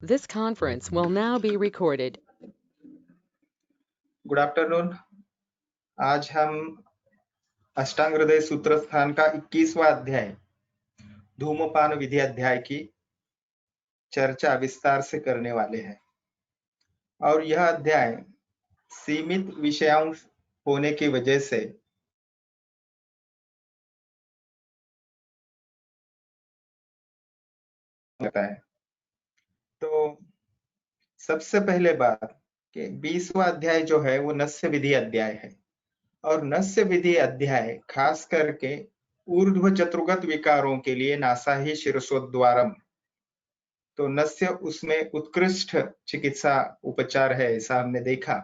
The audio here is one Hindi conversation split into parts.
This conference will now be recorded. Good afternoon. आज हम अष्टांग हृदय सूत्र स्थान का 21वां अध्याय धूमपान विधि अध्याय की चर्चा विस्तार से करने वाले हैं और यह अध्याय सीमित विषयांश होने की वजह से होता है। तो सबसे पहले बात कि 20वां अध्याय जो है वो नस्य विधि अध्याय है और नस्य विधि अध्याय खास करके ऊर्ध्व चतुर्गत विकारों के लिए नासाही शीर्षोद्वारम, तो नस्य उसमें उत्कृष्ट चिकित्सा उपचार है ऐसा हमने देखा।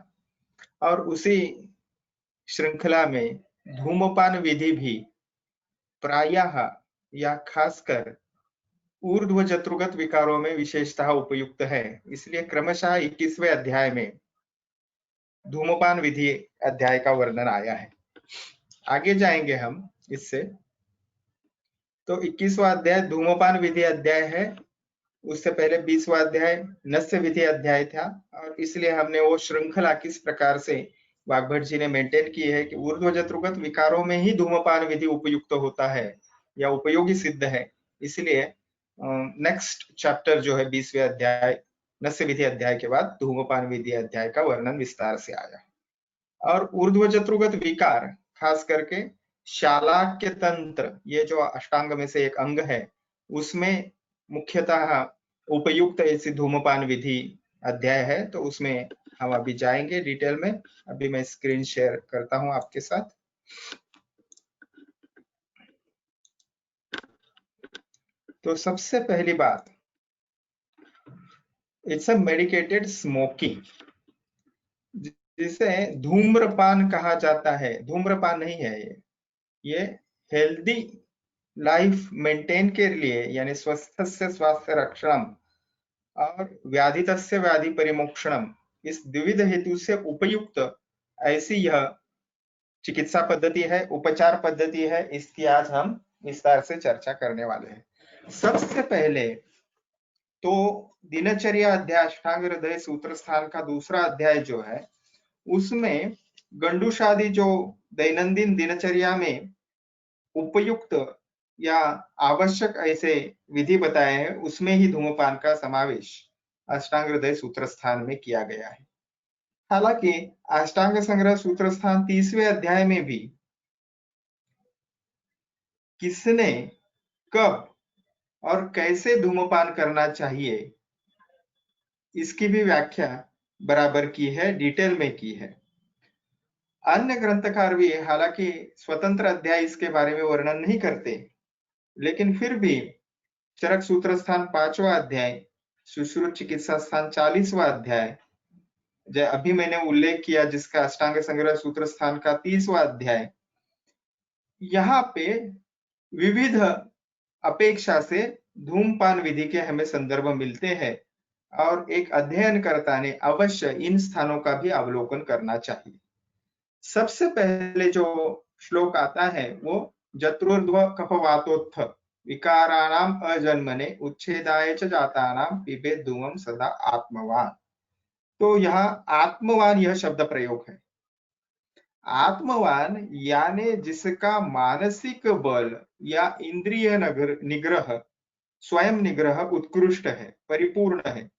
और उसी श्रृंखला में धूमपान विधि भी प्रायः या खासकर ऊर्ध्व चतुर्गत विकारों में विशेषतः उपयुक्त है। इसलिए क्रमशः 21वें अध्याय में धूमपान विधि अध्याय का वर्णन आया है। आगे जाएंगे हम इससे। तो 21वां अध्याय धूमपान विधि अध्याय है, उससे पहले 20वां अध्याय नस्य विधि अध्याय था और इसलिए हमने वो श्रृंखला किस प्रकार से वाग्भट जी ने मेंटेन की है कि ऊर्ध्व चतुर्गत विकारों में ही धूमपान विधि उपयुक्त होता है या उपयोगी सिद्ध है। इसलिए नेक्स्ट चैप्टर जो है 20वें अध्याय नस्य विधि अध्याय के बाद धूमपान विधि अध्याय का वर्णन विस्तार से आया। और ऊर्ध्व चतुर्गत विकार खास करके शालाक्य तंत्र, ये जो अष्टांग में से एक अंग है, उसमें मुख्यतः उपयुक्त ऐसी धूमपान विधि अध्याय है। तो उसमें हम अभी जाएंगे डिटेल में। अभी मैं स्क्रीन शेयर करता हूं आपके साथ। तो सबसे पहली बात, इट्स अ मेडिकेटेड स्मोकिंग, जिसे धूम्रपान कहा जाता है। धूम्रपान नहीं है ये हेल्दी लाइफ मेंटेन के लिए यानी स्वस्थ से स्वास्थ्य रक्षणम और व्याधितस्य व्याधि परिमोक्षणम, इस द्विविध हेतु से उपयुक्त ऐसी यह चिकित्सा पद्धति है, उपचार पद्धति है। इसकी आज हम विस्तार से चर्चा करने वाले हैं। सबसे पहले तो दिनचर्या अध्याय अष्टांग हृदय सूत्र स्थान का दूसरा अध्याय जो है उसमें गंडूशादी जो दैनंदिन दिनचर्या में उपयुक्त या आवश्यक ऐसे विधि बताए हैं, उसमें ही धूमपान का समावेश अष्टांग हृदय सूत्र स्थान में किया गया है। हालांकि अष्टांग संग्रह सूत्र स्थान 30वें अध्याय में भी किसने कब और कैसे धूमपान करना चाहिए इसकी भी व्याख्या बराबर की है, डिटेल में की है। अन्य ग्रंथकार भी हालांकि स्वतंत्र अध्याय इसके बारे में वर्णन नहीं करते, लेकिन फिर भी चरक सूत्र स्थान 5वां अध्याय, सुश्रुत चिकित्सा स्थान 40वां अध्याय, जो अभी मैंने उल्लेख किया जिसका अष्टांग संग्रह सूत्र स्थान का 30वां अध्याय, यहाँ पे विविध अपेक्षा से धूमपान विधि के हमें संदर्भ मिलते हैं और एक अध्ययनकर्ता ने अवश्य इन स्थानों का भी अवलोकन करना चाहिए। सबसे पहले जो श्लोक आता है वो जत्रुर्ध्व कफवातोत्थ विकाराणाम अजन्मने उच्छेदाय च जातानाम पिबेत धूमं सदा आत्मवान। तो यहाँ आत्मवान यह शब्द प्रयोग है। आत्मवान यानी जिसका मानसिक बल या इंद्रिय निग्रह, स्वयं निग्रह उत्कृष्ट है, परिपूर्ण है,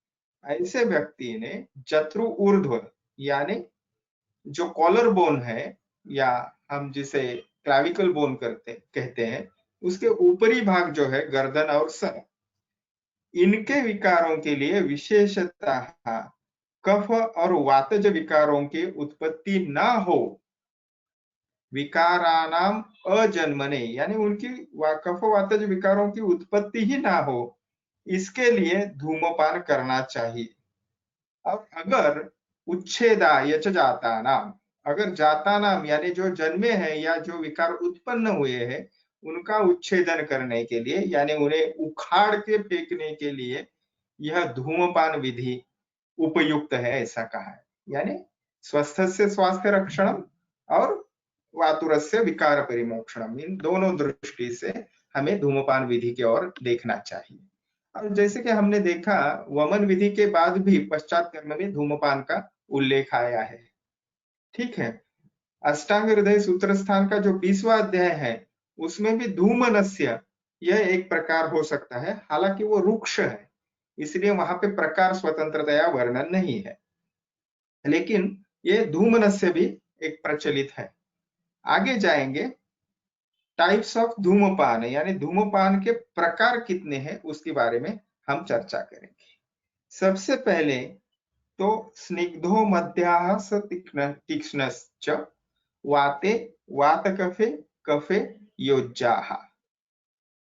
ऐसे व्यक्ति ने जत्रु ऊर्ध्व यानी जो कॉलर बोन है या हम जिसे क्लाविकल बोन कहते हैं, उसके ऊपरी भाग जो है गर्दन और सर, इनके विकारों के लिए विशेषतः कफ और वातज विकारों की उत्पत्ति ना हो, विकारानाम अजन्मने यानी उनकी कफ वातज विकारों की उत्पत्ति ही ना हो, इसके लिए धूमपान करना चाहिए। और अगर उच्छेदाय च जाता नाम, अगर जाता नाम यानी जो जन्मे हैं या जो विकार उत्पन्न हुए हैं उनका उच्छेदन करने के लिए यानी उन्हें उखाड़ के फेंकने के लिए यह धूमपान विधि उपयुक्त है, ऐसा कहा है। यानी स्वस्थ से स्वास्थ्य रक्षण और वातुरस्य विकार परिमोक्षणम, इन दोनों दृष्टि से हमें धूमपान विधि की ओर देखना चाहिए। और जैसे कि हमने देखा, वमन विधि के बाद भी पश्चात कर्म में धूमपान का उल्लेख आया है। ठीक है। अष्टांग हृदय सूत्र स्थान का जो 20वां अध्याय है, उसमें भी धूमनस्य यह एक प्रकार हो सकता है, हालांकि वो रुक्ष है, इसलिए वहां पे प्रकार स्वतंत्रतया वर्णन नहीं है, लेकिन ये धूमनस्य भी एक प्रचलित है। आगे जाएंगे, टाइप्स ऑफ धूमपान, यानी धूमपान के प्रकार कितने हैं उसके बारे में हम चर्चा करेंगे। सबसे पहले तो स्निग्धो मध्याः स तीक्ष्णश्च वाते वात कफे कफे योज्याः।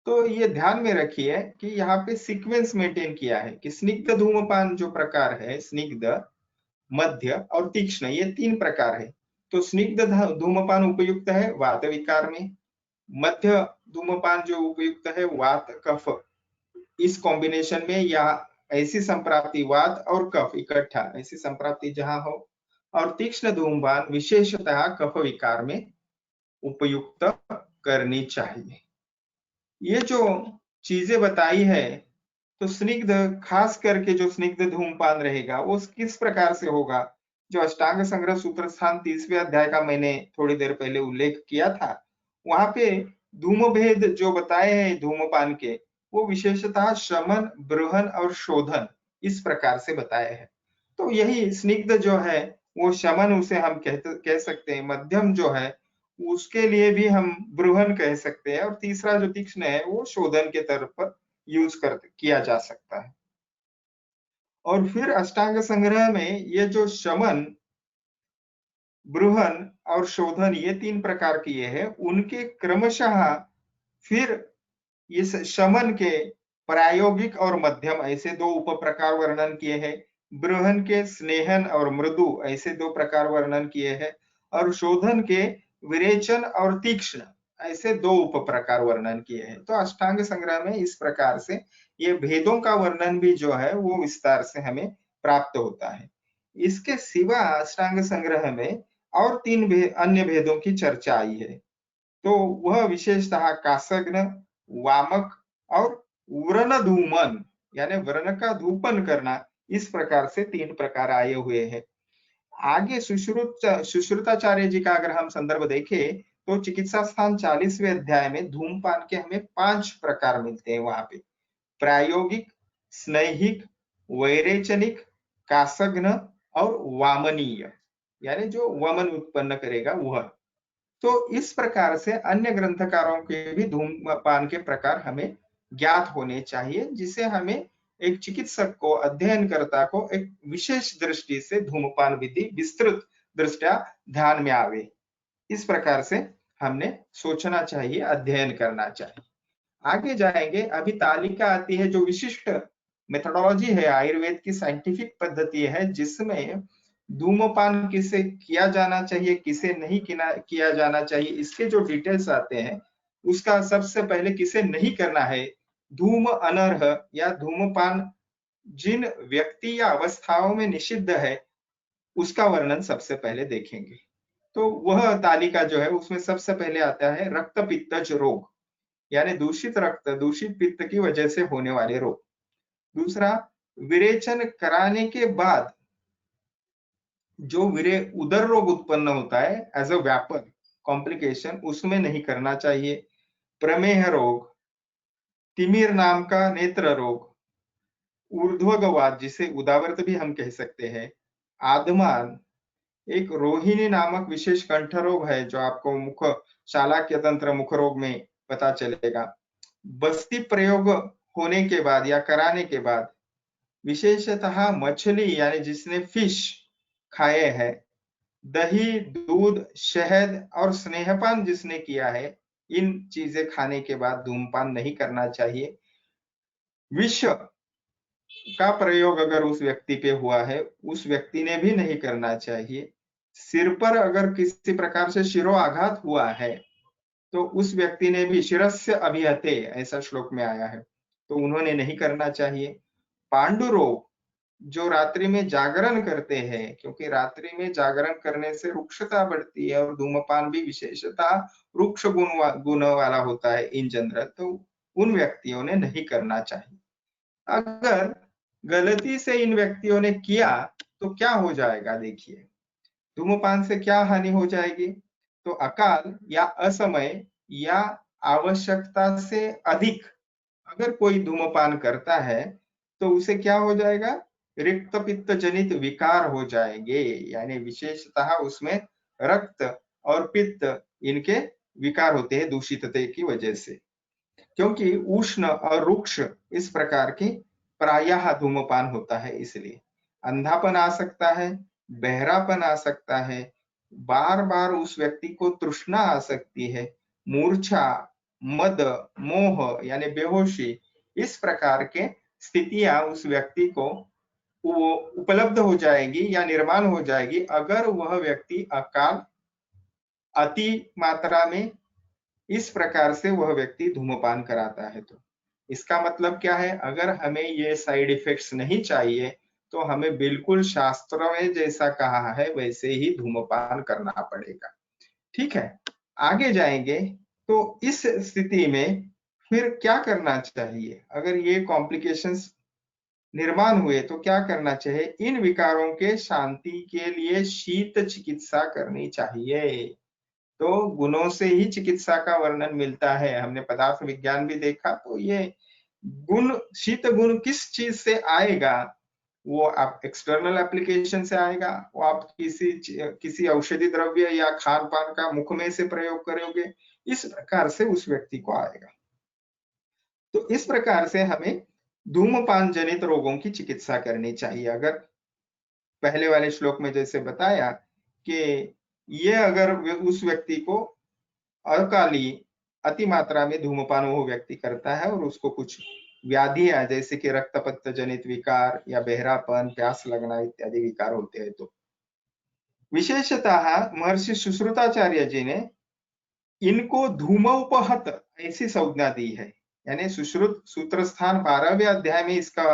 तो ये ध्यान में रखिए कि यहाँ पे सीक्वेंस मेंटेन किया है कि स्निग्ध धूमपान जो प्रकार है, स्निग्ध, मध्य और तीक्ष्ण, ये 3 प्रकार है। तो स्निग्ध धूमपान उपयुक्त है वात विकार में, मध्य धूमपान जो उपयुक्त है वात कफ इस कॉम्बिनेशन में, या ऐसी संप्राप्ति वात और कफ इकट्ठा, ऐसी संप्राप्ति जहां हो, और तीक्ष्ण धूमपान विशेषतः कफ विकार में उपयुक्त करनी चाहिए। ये जो चीजें बताई है, तो स्निग्ध, खास करके जो स्निग्ध धूमपान रहेगा वो किस प्रकार से होगा, जो अष्टांग संग्रह सूत्र स्थान 30वें अध्याय का मैंने थोड़ी देर पहले उल्लेख किया था, वहां पे धूम भेद जो बताए हैं धूमपान के, वो विशेषतः शमन, ब्रूहन और शोधन इस प्रकार से बताए हैं। तो यही स्निग्ध जो है वो शमन उसे हम कह सकते हैं, मध्यम जो है उसके लिए भी हम ब्रूहन कह सकते हैं, और तीसरा जो तीक्ष्ण है वो शोधन के तरफ यूज किया जा सकता है। और फिर अष्टांग संग्रह में ये जो शमन, ब्रूहन और शोधन ये 3 प्रकार किए हैं, उनके क्रमशः फिर इस शमन के प्रायोगिक और मध्यम ऐसे 2 उप प्रकार वर्णन किए हैं, ब्रूहन के स्नेहन और मृदु ऐसे 2 प्रकार वर्णन किए हैं, और शोधन के विरेचन और तीक्ष्ण ऐसे 2 उप प्रकार वर्णन किए हैं। तो अष्टांग संग्रह में इस प्रकार से ये भेदों का वर्णन भी जो है वो विस्तार से हमें प्राप्त होता है। इसके सिवा अष्टांग संग्रह में और 3 अन्य भेदों की चर्चा आई है, तो वह विशेषतः कासग्न, वामक और व्रणधूमन, यानी व्रण का धूपन करना, इस प्रकार से 3 प्रकार आए हुए हैं। आगे सुश्रुताचार्य जी का अगर हम संदर्भ देखें, तो चिकित्सा स्थान 40वें अध्याय में धूमपान के हमें 5 प्रकार मिलते हैं वहां पे, प्रायोगिक, स्नैहिक, वैरेचनिक, कासग्न और वामनीय, यानी जो वमन उत्पन्न करेगा वह। तो इस प्रकार से अन्य ग्रंथकारों के भी धूमपान के प्रकार हमें ज्ञात होने चाहिए, जिसे हमें एक चिकित्सक को, अध्ययनकर्ता को एक विशेष दृष्टि से धूमपान विधि विस्तृत दृष्टया ध्यान में आवे। इस प्रकार से हमने सोचना चाहिए, अध्ययन करना चाहिए। आगे जाएंगे, अभी तालिका आती है जो विशिष्ट मेथोडोलॉजी है, आयुर्वेद की साइंटिफिक पद्धति है, जिसमें धूमपान किसे किया जाना चाहिए, किसे नहीं किया जाना चाहिए, इसके जो डिटेल्स आते हैं, उसका सबसे पहले किसे नहीं करना है, धूम अनर्ह या धूमपान जिन व्यक्ति या अवस्थाओं में निषिद्ध है, उसका वर्णन सबसे पहले देखेंगे। तो वह तालिका जो है उसमें सबसे पहले आता है रक्त पित्तज रोग, यानी दूषित रक्त, दूषित पित्त की वजह से होने वाले रोग। दूसरा, विरेचन कराने के बाद जो उदर रोग उत्पन्न होता है एज अ व्यापक कॉम्प्लिकेशन, उसमें नहीं करना चाहिए। प्रमेह रोग, तिमिर नाम का नेत्र रोग, ऊर्ध्वगवात जिसे उदावर्त भी हम कह सकते हैं, आदमान, एक रोहिणी नामक विशेष कंठ रोग है जो आपको मुख चालाक्य तंत्र मुख रोग में पता चलेगा। बस्ती प्रयोग होने के बाद या कराने के बाद, विशेषतः मछली यानी जिसने फिश खाए हैं, दही, दूध, शहद और स्नेहपान जिसने किया है, इन चीजें खाने के बाद धूमपान नहीं करना चाहिए। विष का प्रयोग अगर उस व्यक्ति पे हुआ है, उस व्यक्ति ने भी नहीं करना चाहिए। सिर पर अगर किसी प्रकार से शिरो आघात हुआ है, तो उस व्यक्ति ने भी, शिरस्य अभिहते ऐसा श्लोक में आया है, तो उन्होंने नहीं करना चाहिए। पांडु रोग, जो रात्रि में जागरण करते हैं, क्योंकि रात्रि में जागरण करने से रुक्षता बढ़ती है और धूमपान भी विशेषतः रुक्ष गुण वाला होता है इन जनरल, तो उन व्यक्तियों ने नहीं करना चाहिए। अगर गलती से इन व्यक्तियों ने किया तो क्या हो जाएगा? देखिए, धूम्रपान से क्या हानि हो जाएगी? तो अकाल या असमय या आवश्यकता से अधिक अगर कोई धूम्रपान करता है तो उसे क्या हो जाएगा? रिक्त पित्त जनित विकार हो जाएंगे, यानी विशेषतः उसमें रक्त और पित्त इनके विकार होते हैं दूषितते की वजह से, क्योंकि उष्ण और रुक्ष इस प्रकार की प्रायः धूम्रपान होता है। इसलिए अंधापन आ सकता है, बहरापन आ सकता है, बार बार उस व्यक्ति को तृष्णा आ सकती है, मूर्छा, मद, मोह यानी बेहोशी, इस प्रकार के स्थितियां उस व्यक्ति को वो उपलब्ध हो जाएगी या निर्माण हो जाएगी अगर वह व्यक्ति अकाल अति मात्रा में इस प्रकार से वह व्यक्ति धूम्रपान कराता है। तो इसका मतलब क्या है? अगर हमें ये साइड इफेक्ट्स नहीं चाहिए तो हमें बिल्कुल शास्त्र में जैसा कहा है वैसे ही धूम्रपान करना पड़ेगा। ठीक है, आगे जाएंगे तो इस स्थिति में फिर क्या करना चाहिए? अगर ये कॉम्प्लिकेशंस निर्माण हुए तो क्या करना चाहिए? इन विकारों के शांति के लिए शीत चिकित्सा करनी चाहिए। तो गुणों से ही चिकित्सा का वर्णन मिलता है। हमने पदार्थ विज्ञान भी देखा, तो ये गुण, शीत गुण किस चीज से आएगा? वो आप एक्सटर्नल एप्लीकेशन से आएगा, वो आप किसी औषधि द्रव्य या खान पान का मुख में से प्रयोग करोगे, इस प्रकार से उस व्यक्ति को आएगा। तो इस प्रकार से हमें धूम्रपान जनित रोगों की चिकित्सा करनी चाहिए। अगर पहले वाले श्लोक में जैसे बताया कि ये अगर उस व्यक्ति को अकाली अति मात्रा में धूम्रपान वो व्यक्ति करता है और उसको कुछ व्याधि है जैसे कि रक्तपत्त जनित विकार या बहरापन, प्यास लगना इत्यादि विकार होते हैं, तो विशेषतः महर्षि सुश्रुताचार्य जी ने इनको धूमोपहत ऐसी संज्ञा दी है। यानी सुश्रुत सूत्र स्थान 12वें अध्याय में इसका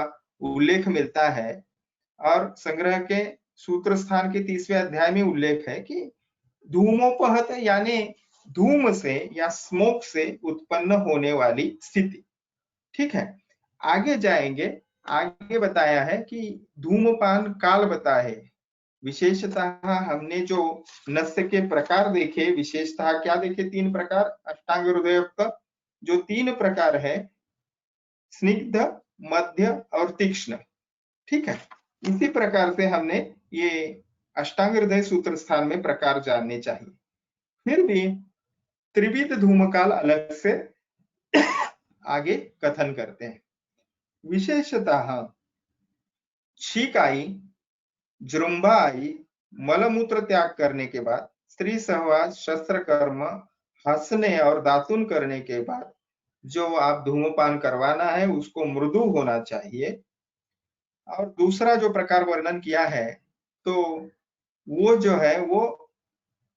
उल्लेख मिलता है और संग्रह के सूत्र स्थान के 30वें अध्याय में उल्लेख है कि धूमोपहत यानी धूम से या स्मोक से उत्पन्न होने वाली स्थिति। ठीक है, आगे जाएंगे। आगे बताया है कि धूमपान काल बताया है। विशेषतः हमने जो नस्य के प्रकार देखे, विशेषतः क्या देखे? 3 प्रकार अष्टांग हृदयुक्त जो 3 प्रकार है, स्निग्ध, मध्य और तीक्ष्ण। ठीक है, इसी प्रकार से हमने ये अष्टांग हृदय सूत्र स्थान में प्रकार जानने चाहिए। फिर भी त्रिविध धूमकाल अलग से आगे कथन करते हैं। विशेषतः छींक आई, जृंभा आई, मलमूत्र त्याग करने के बाद, स्त्री सहवास, शस्त्र कर्म, हंसने और दातुन करने के बाद जो आप धूमपान करवाना है उसको मृदु होना चाहिए। और दूसरा जो प्रकार वर्णन किया है तो वो जो है वो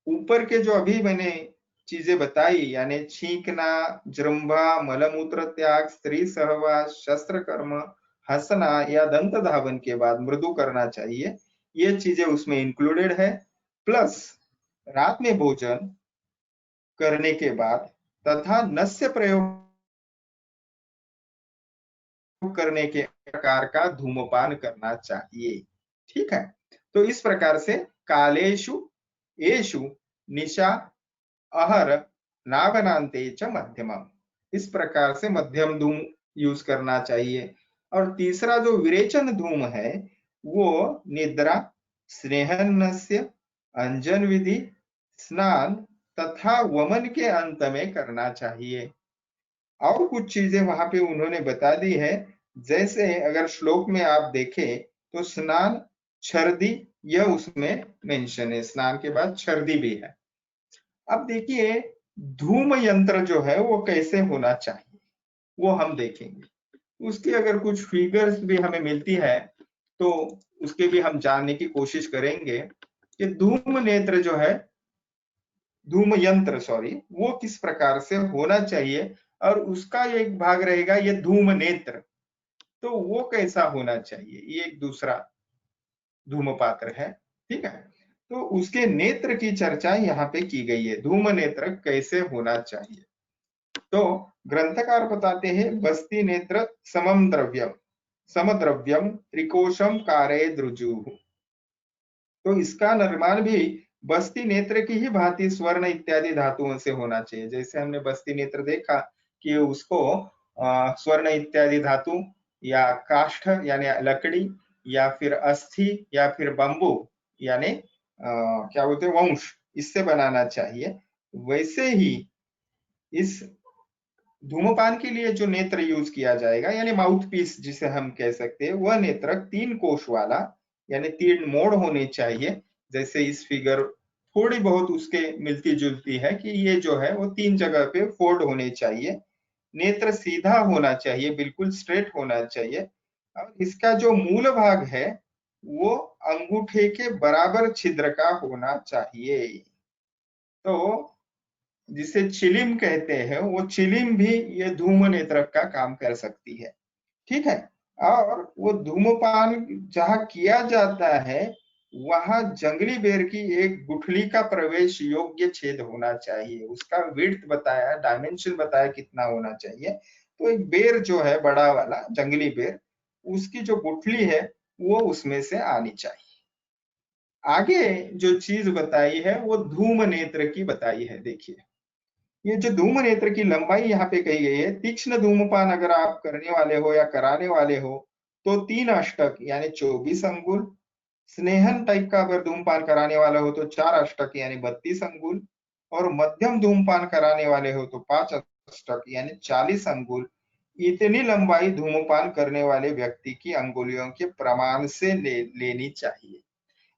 ऊपर के जो अभी मैंने चीजें बताई, यानी छींकना, जृंभा, मलमूत्र त्याग, स्त्री सहवास, शस्त्र कर्म, हंसना या दंत धावन के बाद मृदु करना चाहिए, ये चीजें उसमें इंक्लूडेड है। प्लस रात में भोजन करने के बाद तथा नस्य प्रयोग करने के प्रकार का धूमपान करना चाहिए। ठीक है, तो इस प्रकार से कालेषु येषु निशा अहर नाभनांते च मध्यमम, इस प्रकार से मध्यम धूम यूज करना चाहिए। और तीसरा जो विरेचन धूम है वो निद्रा, स्नेहनस्य, अंजन विधि, स्नान तथा वमन के अंत में करना चाहिए। और कुछ चीजें वहां पे उन्होंने बता दी है, जैसे अगर श्लोक में आप देखें तो स्नान, छर्दी, यह उसमें मेंशन है, स्नान के बाद छर्दी भी है। अब देखिए धूम यंत्र जो है वो कैसे होना चाहिए वो हम देखेंगे। उसकी अगर कुछ फिगर्स भी हमें मिलती है तो उसके भी हम जानने की कोशिश करेंगे कि धूम नेत्र जो है, धूम यंत्र सॉरी, वो किस प्रकार से होना चाहिए। और उसका एक भाग रहेगा ये धूम नेत्र, तो वो कैसा होना चाहिए, ये एक दूसरा धूम पात्र है। ठीक है, तो उसके नेत्र की चर्चा यहाँ पे की गई है, धूम नेत्र कैसे होना चाहिए। तो ग्रंथकार बताते हैं बस्ती नेत्र समम द्रव्यम, समद्रव्यम त्रिकोशम कारयेद ऋजुः। तो इसका निर्माण भी बस्ती नेत्र की ही भांति स्वर्ण इत्यादि धातुओं से होना चाहिए। जैसे हमने बस्ती नेत्र देखा कि उसको स्वर्ण इत्यादि धातु या काष्ठ यानी लकड़ी या फिर अस्थि या फिर बंबू यानी क्या बोलते हैं वंश, इससे बनाना चाहिए। वैसे ही इस धूमपान के लिए जो नेत्र यूज किया जाएगा यानी माउथ पीस जिसे हम कह सकते हैं, वह नेत्र 3 कोश वाला यानी 3 मोड़ होने चाहिए। जैसे इस फिगर थोड़ी बहुत उसके मिलती जुलती है कि ये जो है वो 3 जगह पे फोल्ड होने चाहिए। नेत्र सीधा होना चाहिए, बिल्कुल स्ट्रेट होना चाहिए। और इसका जो मूल भाग है वो अंगूठे के बराबर छिद्र का होना चाहिए। तो जिसे चिलिम कहते हैं, वो चिलिम भी ये धूम नेत्रक का काम कर सकती है। ठीक है। और वो धूमपान जहां किया जाता है वहां जंगली बेर की एक गुठली का प्रवेश योग्य छेद होना चाहिए। उसका विड्थ बताया, डायमेंशन बताया कितना होना चाहिए। तो एक बेर जो है बड़ा वाला जंगली बेर, उसकी जो गुठली है वो उसमें से आनी चाहिए। आगे जो चीज बताई है वो धूम नेत्र की बताई है। देखिए ये जो धूम नेत्र की लंबाई यहाँ पे कही गई है, तीक्ष्ण धूमपान अगर आप करने वाले हो या कराने वाले हो तो 3 अष्टक यानी 24 अंगुल, स्नेहन टाइप का अगर धूमपान कराने वाला हो तो 4 अष्टक यानी 32 अंगुल, और मध्यम धूमपान कराने वाले हो तो 5 अष्टक यानी 40 अंगुल। इतनी लंबाई धूमपान करने वाले व्यक्ति की अंगुलियों के प्रमाण से लेनी चाहिए।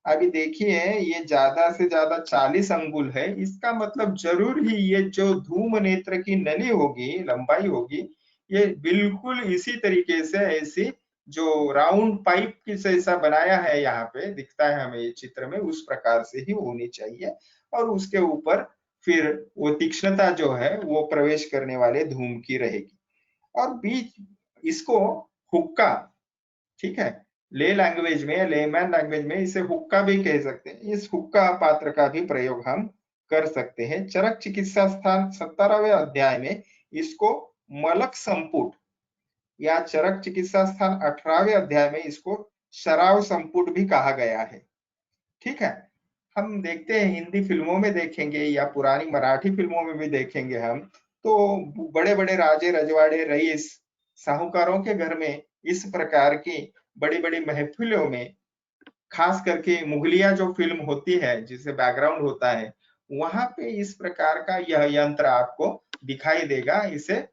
अभी देखिए ये ज्यादा से ज्यादा 40 अंगुल है, इसका मतलब जरूर ही ये जो धूम नेत्र की नली होगी, लंबाई होगी, ये बिल्कुल इसी तरीके से ऐसी जो राउंड पाइप की जैसा बनाया है यहाँ पे दिखता है हमें ये चित्र में, उस प्रकार से ही होनी चाहिए। और उसके ऊपर फिर वो तीक्ष्णता जो है वो प्रवेश करने वाले धूम की रहेगी। और बीच इसको हुक्का, ठीक है, ले लैंग्वेज में, लेमैन लैंग्वेज में इसे हुक्का भी कह सकते हैं। इस हुक्का पात्र का भी प्रयोग हम कर सकते हैं। चरक चिकित्सा स्थान 17वें अध्याय में इसको मलक संपुट या चरक चिकित्सा स्थान 18वें अध्याय में इसको शराव संपुट भी कहा गया है। ठीक है। हम देखते हैं हिंदी फिल्मों में देखेंगे या पुरानी मराठी फिल्मों में भी देखेंगे हम, तो बड़े बड़े राजे रजवाड़े रईस साहूकारों के घर में इस प्रकार की बड़ी बड़ी महफिलों में, खास करके मुगलिया जो फिल्म होती है जिसे बैकग्राउंड होता है, वहां पे इस प्रकार का यह यंत्र आपको दिखाई देगा। इसे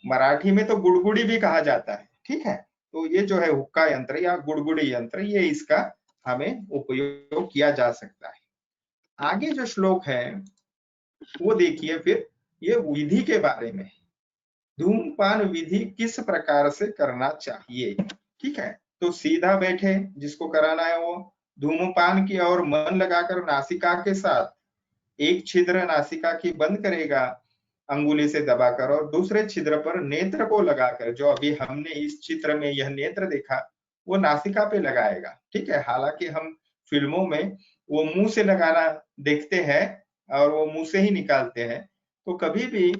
मराठी में तो गुड़गुड़ी भी कहा जाता है। ठीक है। तो ये जो है हुक्का यंत्र या गुड़गुड़ी यंत्र, ये इसका हमें उपयोग किया जा सकता है। आगे जो श्लोक है वो देखिए फिर ये विधि के बारे में, धूमपान विधि किस प्रकार से करना चाहिए। ठीक है। तो सीधा बैठे जिसको कराना है वो धूमपान की ओर मन लगाकर नासिका के साथ एक छिद्र नासिका की बंद करेगा अंगुली से दबाकर, और दूसरे छिद्र पर नेत्र को लगाकर, जो अभी हमने इस चित्र में यह नेत्र देखा वो नासिका पे लगाएगा। ठीक है। हालांकि हम फिल्मों में वो मुंह से लगाना देखते हैं और वो मुंह से ही निकालते हैं, तो कभी भी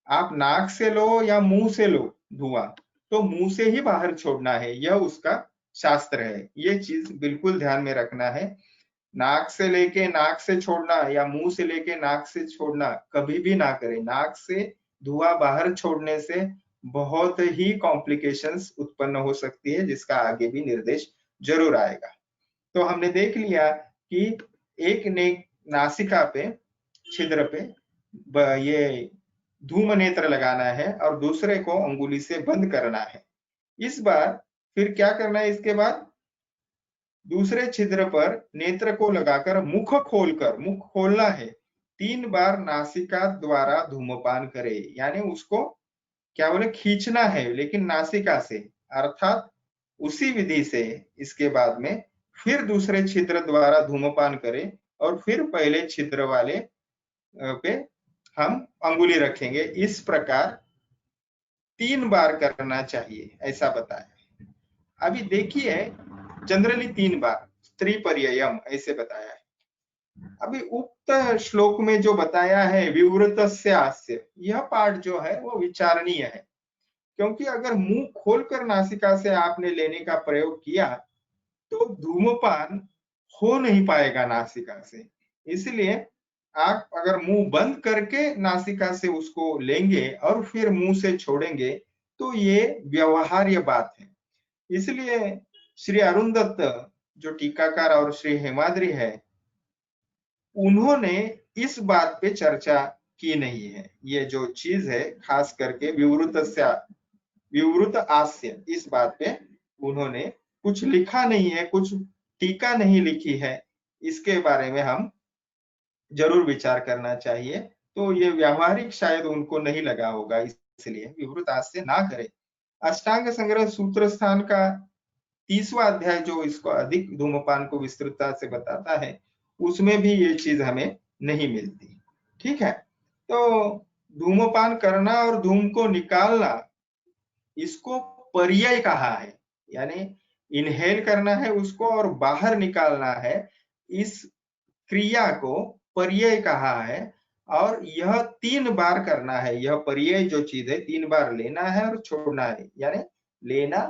आप नाक से लो या मुंह से लो धुआं, तो मुंह से ही बाहर छोड़ना है, यह उसका शास्त्र है। ये चीज बिल्कुल ध्यान में रखना है। नाक से लेके नाक से छोड़ना या मुंह से लेके नाक से छोड़ना कभी भी ना करें। नाक से धुआं बाहर छोड़ने से बहुत ही कॉम्प्लिकेशंस उत्पन्न हो सकती है, जिसका आगे भी निर्देश जरूर आएगा। तो हमने देख लिया कि एक ने नासिका पे छिद्र पे ये धूम नेत्र लगाना है और दूसरे को अंगुली से बंद करना है। इस बार फिर क्या करना है, इसके बाद दूसरे छिद्र पर नेत्र को लगाकर मुख खोलकर, मुख खोलना है, 3 बार नासिका द्वारा धूमपान करे, यानी उसको क्या बोले खींचना है लेकिन नासिका से, अर्थात उसी विधि से इसके बाद में फिर दूसरे छिद्र द्वारा धूमपान करे और फिर पहले छिद्र वाले पे हम अंगुली रखेंगे। इस प्रकार 3 बार करना चाहिए ऐसा बताया। अभी देखिए जनरली 3 बार स्त्री पर्ययम ऐसे बताया है। अभी उक्त श्लोक में जो बताया है विवृतस्य आस्य, यह पाठ जो है वो विचारणीय है। क्योंकि अगर मुंह खोलकर नासिका से आपने लेने का प्रयोग किया तो धूम्रपान हो नहीं पाएगा नासिका से। इसलिए आप अगर मुंह बंद करके नासिका से उसको लेंगे और फिर मुंह से छोड़ेंगे तो ये व्यवहार्य बात है। इसलिए श्री अरुण दत्त जो टीकाकार और श्री हेमाद्री है, उन्होंने इस बात पे चर्चा की नहीं है। ये जो चीज है खास करके विवृत आस्य, इस बात पे उन्होंने कुछ लिखा नहीं है, कुछ टीका नहीं लिखी है। इसके बारे में हम जरूर विचार करना चाहिए। तो ये व्यावहारिक शायद उनको नहीं लगा होगा, इसलिए विवृत आस्य ना करें। अष्टांग संग्रह सूत्र स्थान का 30वां अध्याय जो इसको अधिक धूमपान को विस्तृतता से बताता है, उसमें भी ये चीज हमें नहीं मिलती। ठीक है, तो धूमपान करना और धूम को निकालना, इसको पर्याय कहा है, यानी इनहेल करना है उसको और बाहर निकालना है, इस क्रिया को पर्याय कहा है। और यह 3 बार करना है। यह पर्याय जो चीज है 3 बार लेना है और छोड़ना है, यानी लेना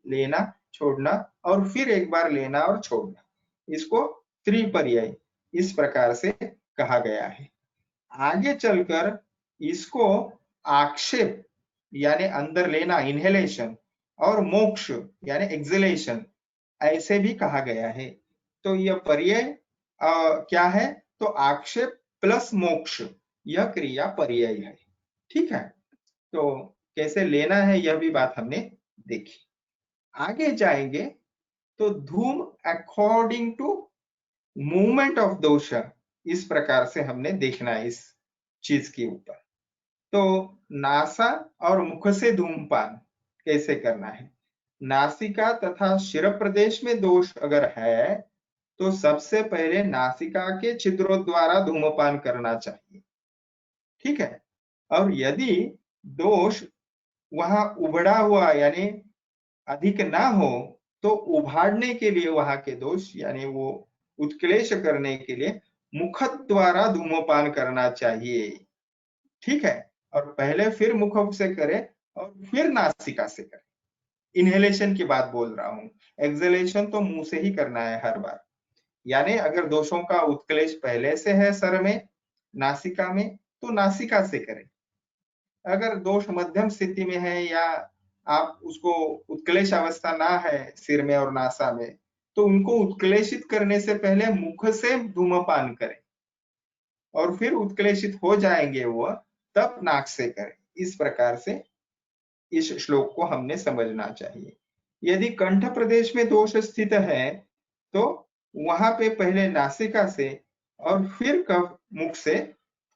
लेना छोड़ना और फिर एक बार लेना और छोड़ना, इसको त्रिपर्याय इस प्रकार से कहा गया है। आगे चलकर इसको आक्षेप यानी अंदर लेना इनहेलेशन और मोक्ष यानी एक्सलेशन ऐसे भी कहा गया है। तो यह पर्याय क्या है, तो आक्षेप प्लस मोक्ष, यह क्रिया पर्याय है। ठीक है, तो कैसे लेना है यह भी बात हमने देखी। आगे जाएंगे तो धूम अकॉर्डिंग टू मूवमेंट ऑफ दोष, इस प्रकार से हमने देखना है इस चीज के ऊपर। तो नासा और मुख से धूमपान कैसे करना है। नासिका तथा शिर प्रदेश में दोष अगर है तो सबसे पहले नासिका के छिद्रों द्वारा धूमपान करना चाहिए। ठीक है, और यदि दोष वहां उभड़ा हुआ यानी अधिक ना हो तो उभाड़ने के लिए वहां के दोष यानी वो उत्क्लेश करने के लिए मुख द्वारा धूमपान करना चाहिए। ठीक है, और पहले फिर मुख से करें और फिर नासिका से करें। इनहेलेशन की बात बोल रहा हूं, एक्सलेशन तो मुंह से ही करना है हर बार। यानी अगर दोषों का उत्क्लेश पहले से है सर में, नासिका में, तो नासिका से करें। अगर दोष मध्यम स्थिति में है या आप उसको उत्क्लेश अवस्था ना है सिर में और नासा में, तो उनको उत्क्लेशित करने से पहले मुख से धूमपान करें और फिर उत्क्लेशित हो जाएंगे वो, तब नाक से करें। इस प्रकार से इस श्लोक को हमने समझना चाहिए। यदि कंठ प्रदेश में दोष स्थित है तो वहां पे पहले नासिका से और फिर कब मुख से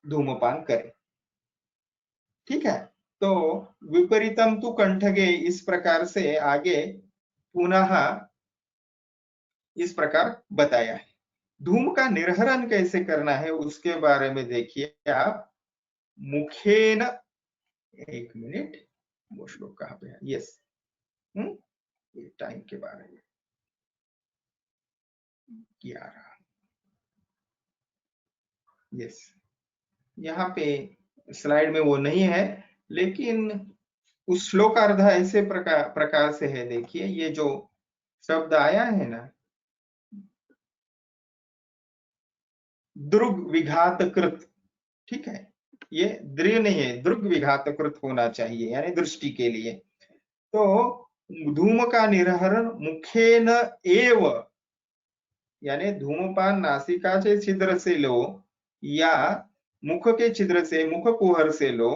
धूमपान करें। ठीक है, तो विपरीतम तु कंठगे, इस प्रकार से आगे पुनः इस प्रकार बताया है। धूम का निर्हरण कैसे करना है उसके बारे में देखिए आप। मुखेन, एक मिनट, वो श्लोक कहाँ पे है, यस, ये टाइम के बारे में 11, यस, यहाँ पे स्लाइड में वो नहीं है, लेकिन उस श्लोकार्ध ऐसे प्रकार से है। देखिए ये जो शब्द आया है ना, दृग विघातकृत, ठीक है, ये दृढ़ नहीं है, दृग विघातकृत होना चाहिए यानी दृष्टि के लिए। तो धूम का निर्हरण मुखेन एव, यानी धूमपान नासिका से छिद्र से लो या मुख के छिद्र से, मुख कुहर से लो,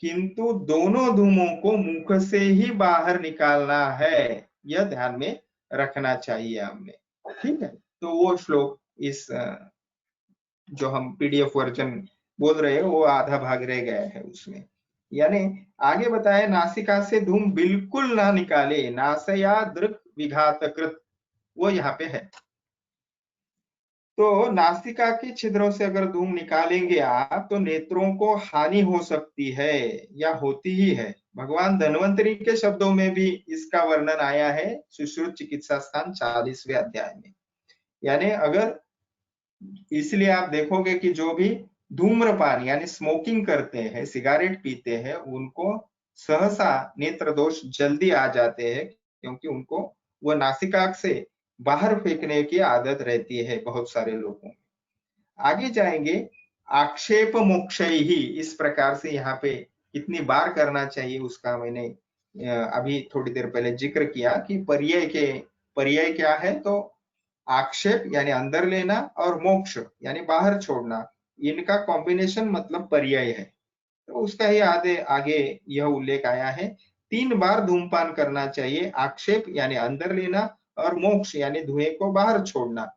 किंतु दोनों धूमों को मुख से ही बाहर निकालना है, यह ध्यान में रखना चाहिए हमने। ठीक है, तो वो श्लोक इस जो हम पीडीएफ वर्जन बोल रहे हैं वो आधा भाग रह गया है उसमें। यानी आगे बताए नासिका से धूम बिल्कुल ना निकाले, नासया दृक विघातकृत, वो यहाँ पे है। तो नासिका के छिद्रों से अगर धूम निकालेंगे आप तो नेत्रों को हानि हो सकती है या होती ही है। भगवान धन्वंतरी के शब्दों में भी इसका वर्णन आया है सुश्रुत चिकित्सा स्थान 40वें अध्याय में। यानी अगर, इसलिए आप देखोगे कि जो भी धूम्रपान यानी स्मोकिंग करते हैं, सिगारेट पीते हैं, उनको सहसा नेत्र दोष जल्दी आ जाते हैं, क्योंकि उनको वह नासिकाग्र से बाहर फेंकने की आदत रहती है बहुत सारे लोगों। आगे जाएंगे, आक्षेप मोक्षय ही, इस प्रकार से यहाँ पे कितनी बार करना चाहिए उसका मैंने अभी थोड़ी देर पहले जिक्र किया कि पर्याय क्या है, तो आक्षेप यानी अंदर लेना और मोक्ष यानी बाहर छोड़ना, इनका कॉम्बिनेशन मतलब पर्याय है। तो उसका ही आगे आगे यह उल्लेख आया है, 3 बार धूमपान करना चाहिए, आक्षेप यानी अंदर लेना और मोक्ष यानी धुएं को बाहर छोड़ना,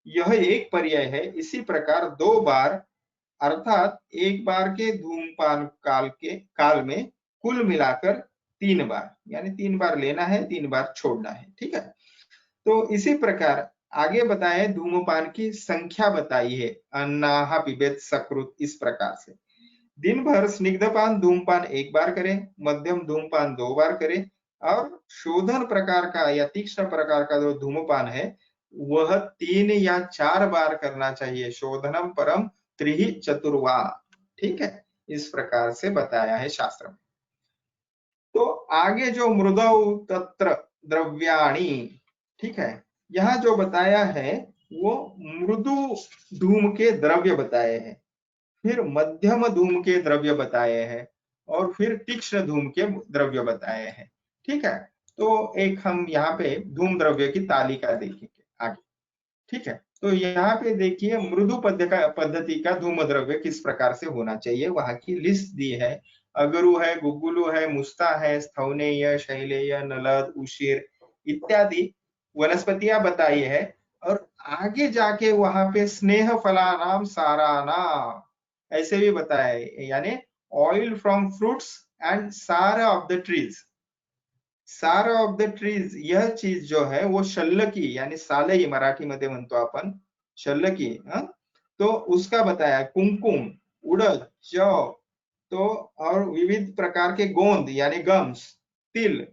यह एक पर्याय है। इसी प्रकार 2 बार अर्थात एक बार के धूमपान काल में कुल मिलाकर 3 बार, यानी 3 बार लेना है, 3 बार छोड़ना है। ठीक है, तो इसी प्रकार आगे बताए धूमपान की संख्या बताई है, अन्नाह पिबेत सकृत, इस प्रकार से दिन भर स्निग्धपान धूमपान 1 बार करें, मध्यम धूमपान 2 बार करें, और शोधन प्रकार का या तीक्ष्ण प्रकार का जो धूमपान है वह 3 या 4 बार करना चाहिए। शोधनम परम त्रिहि चतुर्वा, ठीक है, इस प्रकार से बताया है शास्त्र में। तो आगे जो मृदौ तत्र द्रव्याणि, ठीक है, यहाँ जो बताया है वो मृदु धूम के द्रव्य बताए हैं, फिर मध्यम धूम के द्रव्य बताए हैं, और फिर तीक्ष्ण धूम के द्रव्य बताए हैं। ठीक है, तो एक हम यहाँ पे धूम द्रव्य की तालिका देखेंगे आगे। ठीक है, तो यहाँ पे देखिए मृदु पद्धति का धूम द्रव्य किस प्रकार से होना चाहिए, वहां की लिस्ट दी है। अगरु है, गुगुलु है, मुस्ता है, स्थौनेय, शैलेय, नलद, उशिर इत्यादि वनस्पतियां बताई है। और आगे जाके वहां पे स्नेह फलानाम साराना ऐसे भी बताया है, यानी ऑयल फ्रॉम फ्रूट्स एंड सार ऑफ द ट्रीज। सार ऑफ द ट्रीज यह चीज जो है वो शल्लकी यानी सालई मराठी मध्ये म्हणतो आपण, शल्लकी, तो उसका बताया, कुमकुम, उड़द, जौ, तो और विविध प्रकार के गोंद यानी गम्स, तिल,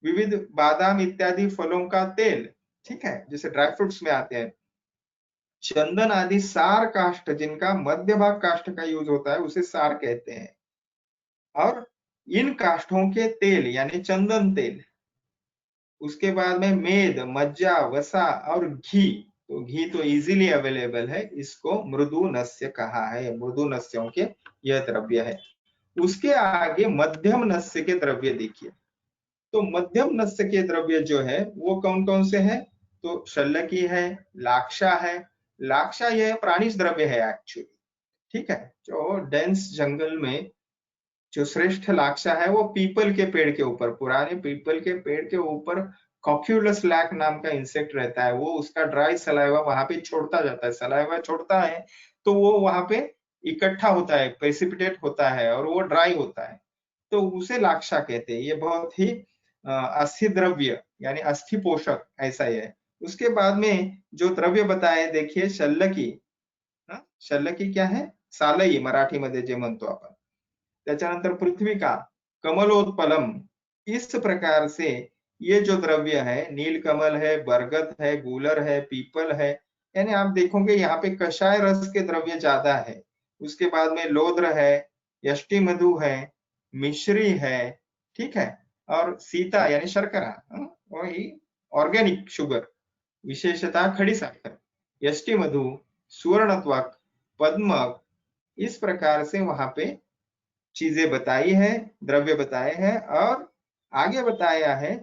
विविध बादाम इत्यादि फलों का तेल, ठीक है, जैसे ड्राई फ्रूट्स में आते हैं, चंदन आदि सार काष्ठ, जिनका मध्य भाग काष्ठ का यूज होता है उसे सार कहते हैं, और इन काष्ठों के तेल यानी चंदन तेल। उसके बाद में मेद, मज्जा, वसा और घी, तो घी तो इजीली अवेलेबल है, इसको मृदु नस्य कहा है, मृदु नस्यों के यह द्रव्य है। उसके आगे मध्यम नस्य के द्रव्य देखिए, तो मध्यम नस्य के द्रव्य जो है वो कौन कौन से हैं, तो शल्लकी है, लाक्षा है। लाक्षा यह प्राणिज द्रव्य है एक्चुअली, ठीक है, जो डेंस जंगल में जो श्रेष्ठ लाक्षा है वो पीपल के पेड़ के ऊपर, पुराने पीपल के पेड़ के ऊपर कॉक्यूलस लैक नाम का इंसेक्ट रहता है, वो उसका ड्राई सलाइवा वहां पे छोड़ता जाता है, सलाइवा छोड़ता है तो वो वहां पे इकट्ठा होता है, प्रेसिपिटेट होता है और वो ड्राई होता है, तो उसे लाक्षा कहते हैं। ये बहुत ही अस्थि द्रव्य यानी अस्थि पोषक ऐसा ही है। उसके बाद में जो द्रव्य बताए देखिए, शल्लकी, शल्लकी क्या है, सालई मराठी मध्ये जे म्हणतो आपण, त्याच्यानंतर पृथ्विका, कमलोत्पलम, इस प्रकार से ये जो द्रव्य है, नीलकमल है, बरगद है, गूलर है, पीपल है, यानी आप देखोगे यहाँ पे कषाय रस के द्रव्य ज्यादा है। उसके बाद में लोद्र है, यष्टि मधु है, मिश्री है, ठीक है, और सीता यानी शर्करा, वही ऑर्गेनिक शुगर, विशेषतः खड़ी साकर, यष्टि मधु, सुवर्णत्वक, पद्मक, इस प्रकार से वहां पे चीजें बताई है, द्रव्य बताए हैं। और आगे बताया है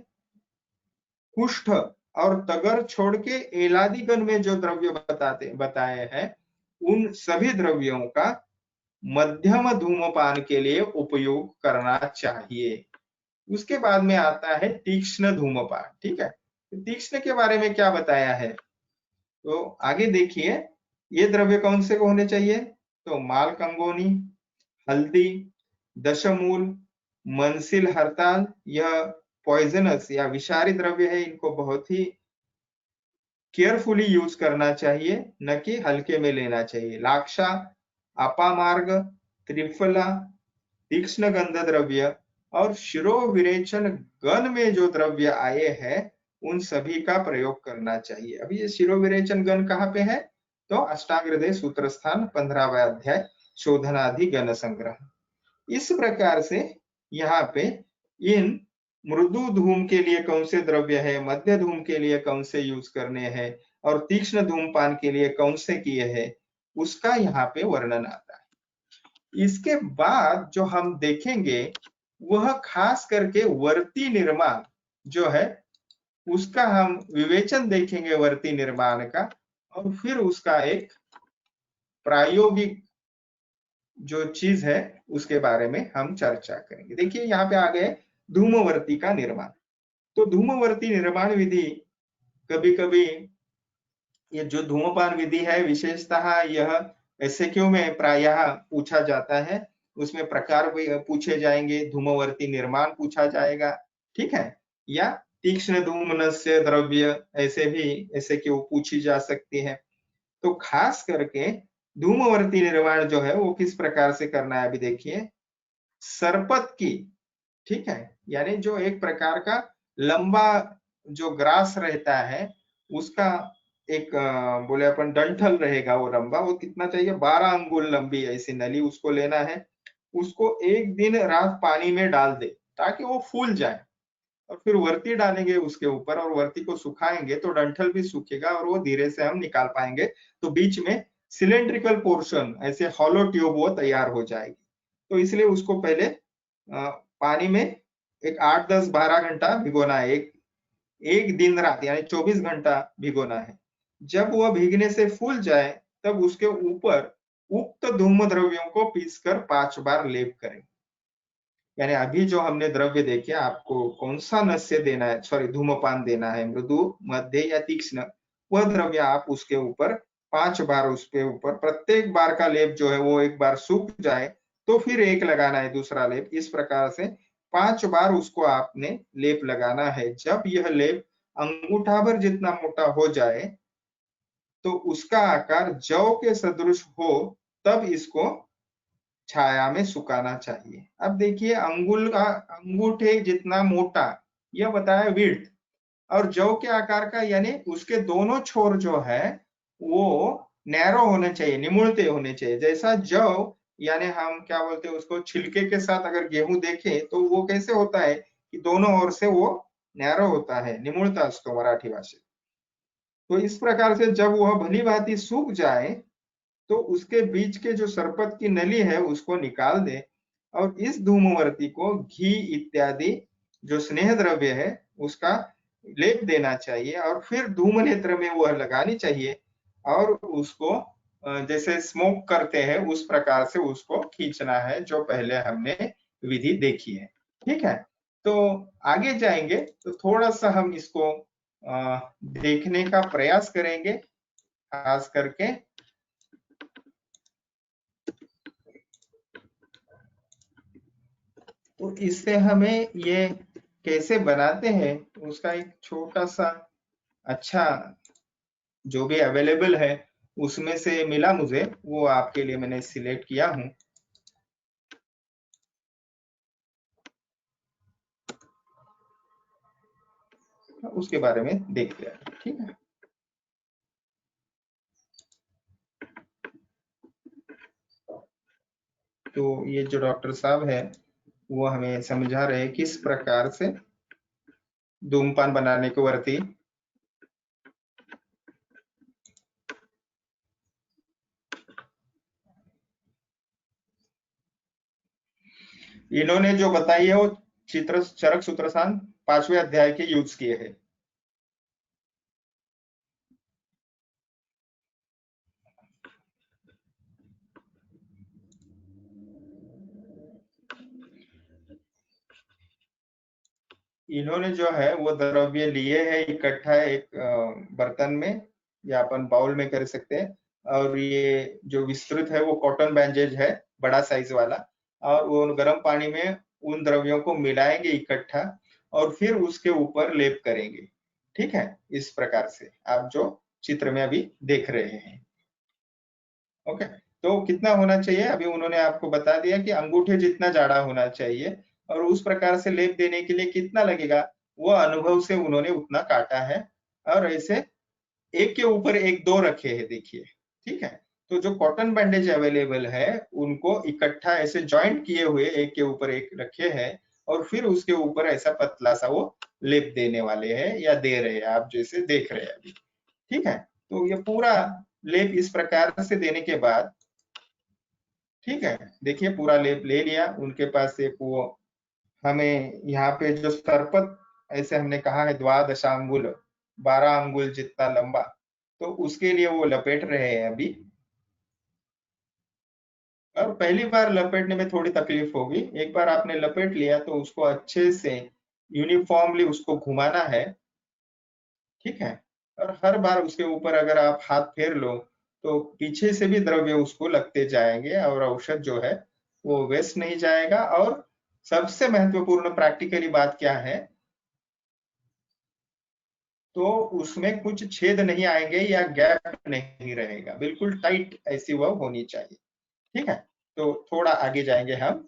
कुष्ठ और तगर छोड़ के एलादिगण में जो द्रव्य बताए हैं, उन सभी द्रव्यों का मध्यम धूमपान के लिए उपयोग करना चाहिए। उसके बाद में आता है तीक्ष्ण धूमपान, ठीक है, तीक्ष्ण के बारे में क्या बताया है, तो आगे देखिए, ये द्रव्य कौन से को होने चाहिए, तो मालकंगोनी, हल्दी, दशमूल, मनसिल हरताल, यह पॉइजनस या विषारी द्रव्य है, इनको बहुत ही केयरफुली यूज करना चाहिए, न कि हल्के में लेना चाहिए। लाक्षा, अपामार्ग, त्रिफला, तीक्ष्ण गंध द्रव्य और शिरोविरेचन गण में जो द्रव्य आए हैं उन सभी का प्रयोग करना चाहिए। अभी ये शिरोविरेचन गण कहाँ पे है, तो अष्टांग हृदय सूत्रस्थान 15वां अध्याय शोधनादि गण संग्रह। इस प्रकार से यहाँ पे इन मृदु धूम के लिए कौन से द्रव्य है, मध्य धूम के लिए कौन से यूज करने हैं और तीक्ष्ण धूमपान के लिए कौन से किए हैं, उसका यहाँ पे वर्णन आता है। इसके बाद जो हम देखेंगे वह खास करके वर्ती निर्माण जो है उसका हम विवेचन देखेंगे, वर्ती निर्माण का, और फिर उसका एक प्रायोगिक जो चीज है उसके बारे में हम चर्चा करेंगे। देखिए यहाँ पे आ गए धूमवर्ती का निर्माण। तो धूमवर्ती निर्माण विधि, कभी कभी ये जो धूमपान विधि है विशेषतः यह एसएक्यू में प्रायः पूछा जाता है, उसमें प्रकार भी पूछे जाएंगे, धूमवर्ती निर्माण पूछा जाएगा, ठीक है, या तीक्ष्ण धूमनस्य द्रव्य ऐसे भी एसएक्यू पूछी जा सकती है। तो खास करके धूमवर्ती निर्माण जो है वो किस प्रकार से करना है, अभी देखिए। सरपत की, ठीक है, यानी जो एक प्रकार का लंबा जो ग्रास रहता है उसका एक बोले अपन डंठल रहेगा, वो लंबा, वो कितना चाहिए, 12 अंगुल लंबी ऐसी नली उसको लेना है। उसको एक दिन रात पानी में डाल दे ताकि वो फूल जाए, और फिर वर्ती डालेंगे उसके ऊपर और वर्ती को सुखाएंगे तो डंठल भी सूखेगा और वो धीरे से हम निकाल पाएंगे। तो बीच में सिलेंड्रिकल पोर्शन ऐसे हॉलो ट्यूब वो तैयार हो जाएगी। तो इसलिए उसको पहले पानी में एक 8, 10, 12 घंटा भिगोना है, एक दिन रात यानी 24 घंटा भिगोना है। जब वह भीगने से फूल जाए तब उसके ऊपर उक्त धूम द्रव्यों को पीसकर 5 बार लेप करें। यानी अभी जो हमने द्रव्य देखे, आपको कौन सा नस्य देना है, सॉरी धूमपान देना है, मृदु, मध्य या तीक्ष्ण, वह द्रव्य आप उसके ऊपर 5 बार, उसके ऊपर प्रत्येक बार का लेप जो है वो एक बार सूख जाए तो फिर एक लगाना है दूसरा लेप। इस प्रकार से 5 बार उसको आपने लेप लगाना है। जब यह लेप अंगूठा भर जितना मोटा हो जाए तो उसका आकार जौ के सदृश हो तब इसको छाया में सुखाना चाहिए। अब देखिए अंगूठे जितना मोटा, यह बताया विड्थ, और जौ के आकार का यानी उसके दोनों छोर जो है वो नैरो होने चाहिए, निमुड़ते होने चाहिए। जैसा जौ यानी हम क्या बोलते हैं उसको, छिलके के साथ अगर गेहूं देखें तो वो कैसे होता है कि दोनों ओर से वो नैरो होता है, निमुड़ता उसको मराठी भाषा। तो इस प्रकार से जब वह भली भांति सूख जाए तो उसके बीच के जो सरपत की नली है उसको निकाल दे और इस धूमवर्ती को घी इत्यादि जो स्नेह द्रव्य है उसका लेप देना चाहिए और फिर धूम नेत्र में वह लगानी चाहिए और उसको जैसे स्मोक करते हैं उस प्रकार से उसको खींचना है, जो पहले हमने विधि देखी है। ठीक है, तो आगे जाएंगे तो थोड़ा सा हम इसको देखने का प्रयास करेंगे, खास करके तो इससे हमें ये कैसे बनाते हैं उसका एक छोटा सा अच्छा जो भी अवेलेबल है उसमें से मिला मुझे, वो आपके लिए मैंने सिलेक्ट किया हूं। उसके बारे में देखते हैं, ठीक है। तो ये जो डॉक्टर साहब है वो हमें समझा रहे किस प्रकार से धूमपान बनाने को वर्ती। इन्होंने जो बताई है वो चित्र चरक सूत्रसान 5वें अध्याय के यूज किए हैं। इन्होंने जो है वो द्रव्य लिए है इकट्ठा एक बर्तन में या अपन बाउल में कर सकते हैं, और ये जो विस्तृत है वो कॉटन बैंडेज है बड़ा साइज वाला, और वो गर्म पानी में उन द्रव्यों को मिलाएंगे इकट्ठा और फिर उसके ऊपर लेप करेंगे। ठीक है, इस प्रकार से आप जो चित्र में अभी देख रहे हैं। ओके, तो कितना होना चाहिए अभी उन्होंने आपको बता दिया कि अंगूठे जितना जाड़ा होना चाहिए, और उस प्रकार से लेप देने के लिए कितना लगेगा वो अनुभव से उन्होंने उतना काटा है, और ऐसे एक के ऊपर एक दो रखे हैं देखिए। ठीक है, तो जो कॉटन बैंडेज अवेलेबल है उनको इकट्ठा ऐसे जॉइंट किए हुए एक के ऊपर एक रखे हैं और फिर उसके ऊपर ऐसा पतला सा वो लेप देने वाले हैं या दे रहे हैं, आप जैसे देख रहे हैं अभी। ठीक है, तो ये पूरा लेप इस प्रकार से देने के बाद, ठीक है, देखिए पूरा लेप ले लिया उनके पास से। वो हमें यहाँ पे जो सरपत ऐसे हमने कहा है द्वादशांगुल, 12 अंगुल जितना लंबा, तो उसके लिए वो लपेट रहे हैं अभी। और पहली बार लपेटने में थोड़ी तकलीफ होगी, एक बार आपने लपेट लिया तो उसको अच्छे से यूनिफॉर्मली उसको घुमाना है। ठीक है, और हर बार उसके ऊपर अगर आप हाथ फेर लो तो पीछे से भी द्रव्य उसको लगते जाएंगे और औषध जो है वो वेस्ट नहीं जाएगा। और सबसे महत्वपूर्ण प्रैक्टिकली बात क्या है, तो उसमें कुछ छेद नहीं आएंगे या गैप नहीं रहेगा, बिल्कुल टाइट ऐसी वह होनी चाहिए। ठीक है, तो थोड़ा आगे जाएंगे हम।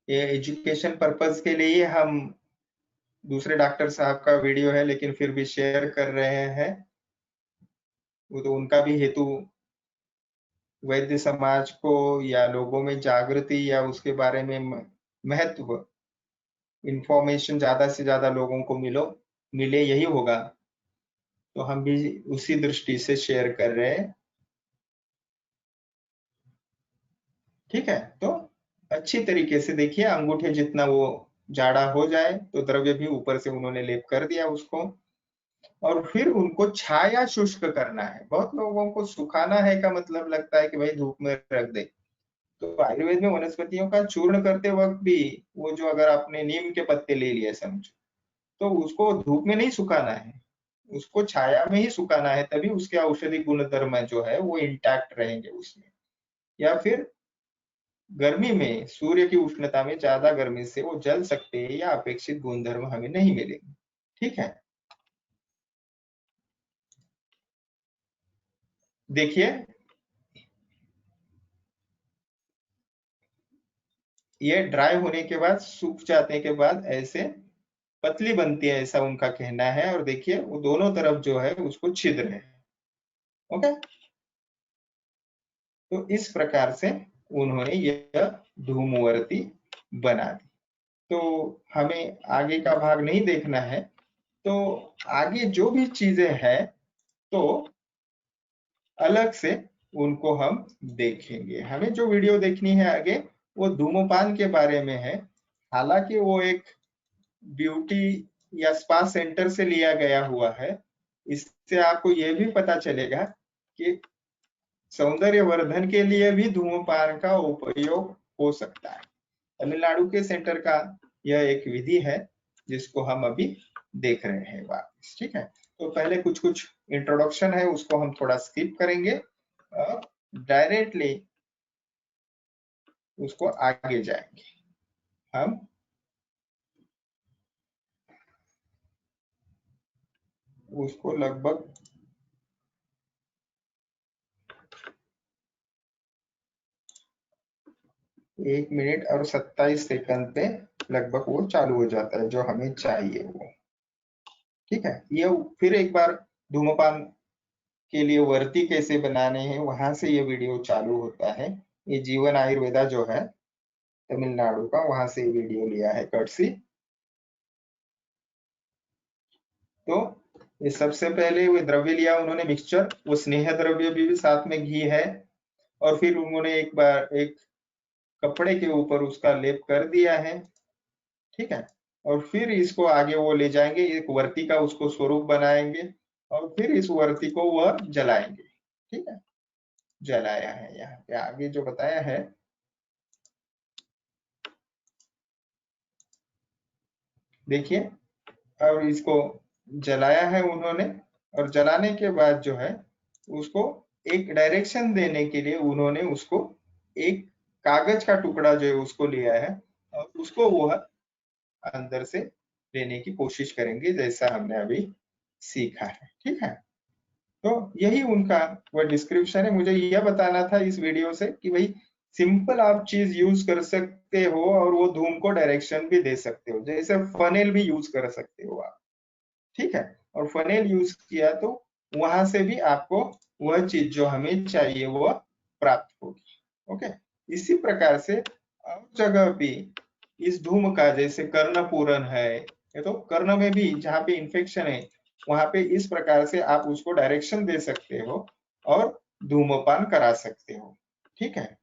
ये एजुकेशन पर्पस के लिए हम दूसरे डॉक्टर साहब का वीडियो है लेकिन फिर भी शेयर कर रहे हैं। वो तो उनका भी हेतु वैद्य समाज को या लोगों में जागृति या उसके बारे में महत्व, इंफॉर्मेशन ज्यादा से ज्यादा लोगों को मिले यही होगा। तो हम भी उसी दृष्टि से शेयर कर रहे हैं। ठीक है, तो अच्छी तरीके से देखिए, अंगूठे जितना वो जाड़ा हो जाए तो द्रव्य भी ऊपर से उन्होंने लेप कर दिया उसको। और फिर उनको छाया शुष्क करना है। बहुत लोगों को सुखाना है का मतलब लगता है कि भाई धूप में रख दे। तो आयुर्वेद में वनस्पतियों का चूर्ण करते वक्त भी वो जो अगर आपने नीम के पत्ते ले लिए समझो, तो उसको धूप में नहीं सुखाना है, उसको छाया में ही सुखाना है, तभी उसके औषधि गुणधर्म जो है वो इंटैक्ट रहेंगे उसमें। या फिर गर्मी में सूर्य की उष्णता में ज्यादा गर्मी से वो जल सकते हैं या अपेक्षित गुणधर्म हमें नहीं मिलेंगे। ठीक है, देखिए ये ड्राई होने के बाद, सूख जाने के बाद ऐसे पतली बनती है ऐसा उनका कहना है। और देखिए वो दोनों तरफ जो है उसको छिद्र है। ओके, तो इस प्रकार से उन्होंने यह धूमवर्ती बना दी। तो हमें आगे का भाग नहीं देखना है, तो आगे जो भी चीजें हैं तो अलग से उनको हम देखेंगे। हमें जो वीडियो देखनी है आगे वो धूम्रपान के बारे में है। हालांकि वो एक ब्यूटी या स्पा सेंटर से लिया गया हुआ है। इससे आपको यह भी पता चलेगा कि सौंदर्य वर्धन के लिए भी धूम्रपान का उपयोग हो सकता है। तमिलनाडु के सेंटर का यह एक विधि है जिसको हम अभी देख रहे हैं वापस। ठीक है, तो पहले कुछ कुछ इंट्रोडक्शन है उसको हम थोड़ा स्किप करेंगे और डायरेक्टली उसको आगे जाएंगे हम। उसको लगभग 1 मिनट और 27 सेकंड पे लगभग वो चालू हो जाता है जो हमें चाहिए वो। ठीक है, ये फिर एक बार धूम्रपान के लिए वर्ती कैसे बनाने हैं वहां से ये वीडियो चालू होता है। ये जीवन आयुर्वेदा जो है तमिलनाडु का, वहां से वीडियो लिया है कर्टसी। तो ये सबसे पहले वो द्रव्य लिया उन्होंने मिक्सचर, वो स्नेह द्रव्य भी साथ में घी है। और फिर उन्होंने एक बार एक कपड़े के ऊपर उसका लेप कर दिया है। ठीक है, और फिर इसको आगे वो ले जाएंगे, एक वर्ती का उसको स्वरूप बनाएंगे और फिर इस वर्ती को वह जलाएंगे। ठीक है, जलाया है यहाँ पे आगे जो बताया है। देखिए, अब इसको जलाया है उन्होंने। और जलाने के बाद जो है उसको एक डायरेक्शन देने के लिए उन्होंने उसको एक कागज का टुकड़ा जो है उसको लिया है और उसको वो अंदर से लेने की कोशिश करेंगे जैसा हमने अभी सीखा है। ठीक है, तो यही उनका वह डिस्क्रिप्शन है। मुझे यह बताना था इस वीडियो से कि भाई सिंपल आप चीज यूज कर सकते हो और वो धूम को डायरेक्शन भी दे सकते हो, जैसे फनेल भी यूज कर सकते हो आप, ठीक है। और फनेल यूज किया तो वहां से भी आपको वह चीज जो हमें चाहिए वो प्राप्त होगी। ओके, इसी प्रकार से और जगह भी इस धूम का, जैसे कर्णपूरण है, ये तो कर्ण में भी जहाँ पे इंफेक्शन है वहां पे इस प्रकार से आप उसको डायरेक्शन दे सकते हो और धूमपान करा सकते हो, ठीक है।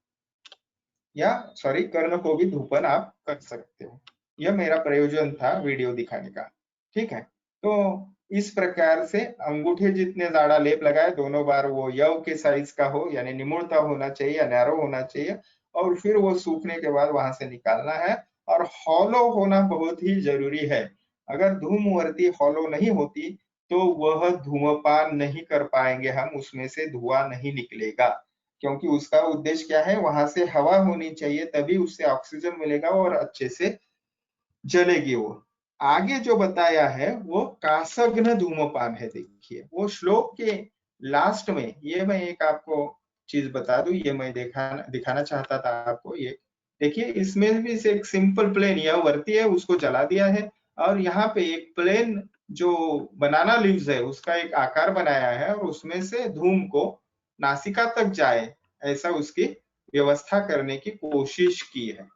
या सॉरी, कर्ण को भी धूपन आप कर सकते हो। यह मेरा प्रयोजन था वीडियो दिखाने का, ठीक है। तो इस प्रकार से अंगूठे जितने ज्यादा लेप लगाए, दोनों बार वो यव के साइज का हो, यानी निमुड़ता होना चाहिए या नैरो होना चाहिए, और फिर वो सूखने के बाद वहां से निकालना है। और हॉलो होना बहुत ही जरूरी है। अगर धूमवर्ती हॉलो नहीं होती तो वह धूमपान नहीं कर पाएंगे हम, उसमें से धुआं नहीं निकलेगा, क्योंकि उसका उद्देश्य क्या है, वहां से हवा होनी चाहिए, तभी उससे ऑक्सीजन मिलेगा और अच्छे से जलेगी वो। आगे जो बताया है वो कासग्न धूमपान है। देखिए वो श्लोक के लास्ट में, ये मैं एक आपको चीज बता दूं, ये मैं दिखाना चाहता था आपको। ये देखिए, इसमें भी से एक सिंपल प्लेन यह वर्ती है, उसको जला दिया है, और यहाँ पे एक प्लेन जो बनाना लीव्स है उसका एक आकार बनाया है, और उसमें से धूम को नासिका तक जाए ऐसा उसकी व्यवस्था करने की कोशिश की है,